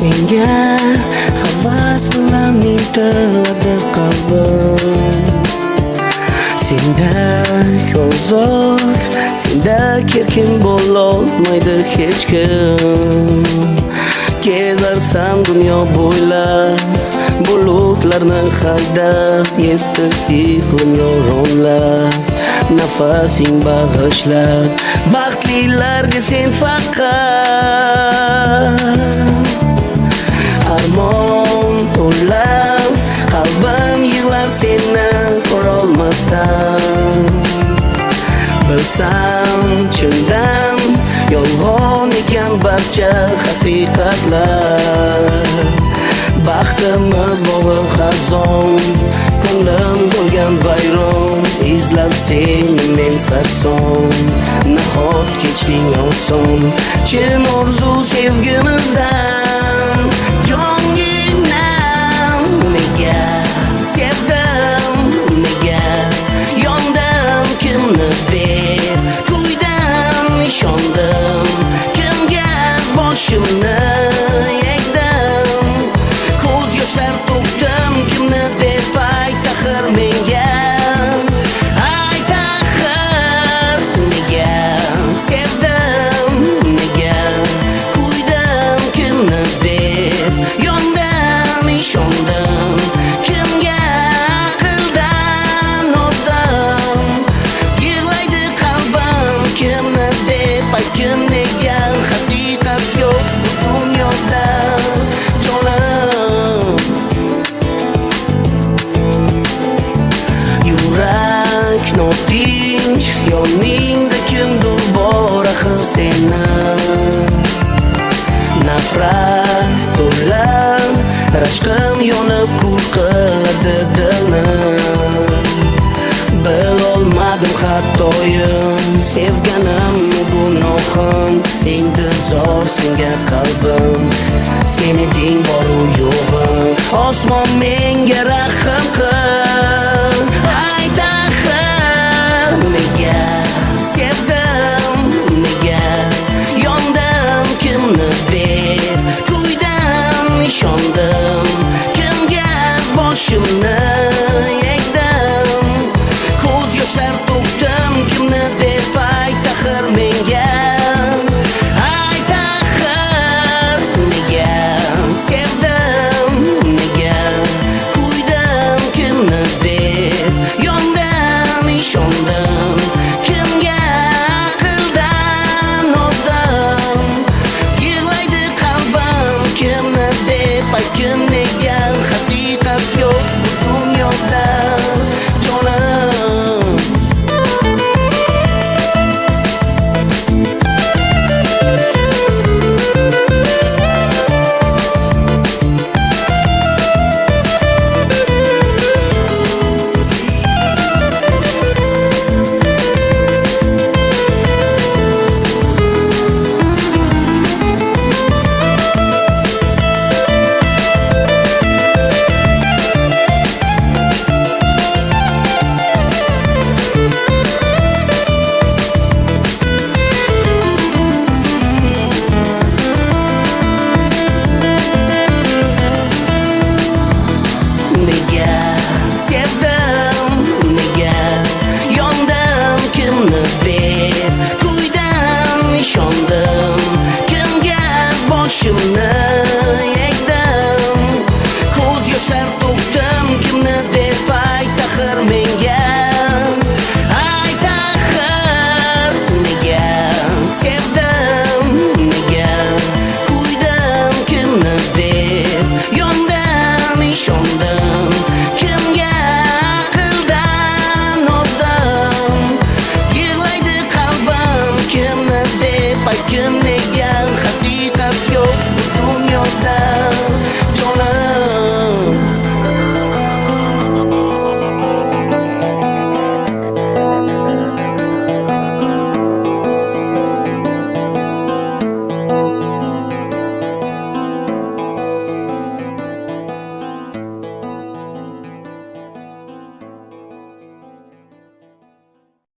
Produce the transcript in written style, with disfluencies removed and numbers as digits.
Senga havas bilan intiladi qalbim. Senda ozor, senda erkin bo'lolmaydi hech kim. Kezarsam dunyo bo'ylab, bulutlarni haydab, yetti iqlim yoronlab, nafasing bag'ishlab, baxtlilarga sen faqat. Armon to'lab, qalbim yig'lar seni ko'rolmasdan. Bilsam chindan yolg'on ekan barcha haqiqatlar. Baxtimiz bog'i xazon, ko'nglim bo'lgan vayron, izlab seni men sarson. Nahot kechding oson, chin orzu sevgimizdan. Jonginam nega sevdim, nega yondim, kimni deb kuydim, ishondim, kimga boshimni egdim. Ko'z yoshlar to'kdim, kimni deb ayt axir menga. Ayt axir nega sevdim, nega kuydim, kimni deb yondim, ishondim, kimga aqldan ozdim. Yig'laydi qalbim, kimni deb aytgin, nega haqiqat yo'q bu dunyoda jonim. Yurak notinch, yoningda kimdir bor axir seni. Nafrat to'lab, rashqim yonib kul qiladi dilni. Bilolmadim xatoyim, sevganim gunohim, intizor senga qalbim. Seni deng boru yo'g'im, osmon menga rahm qil.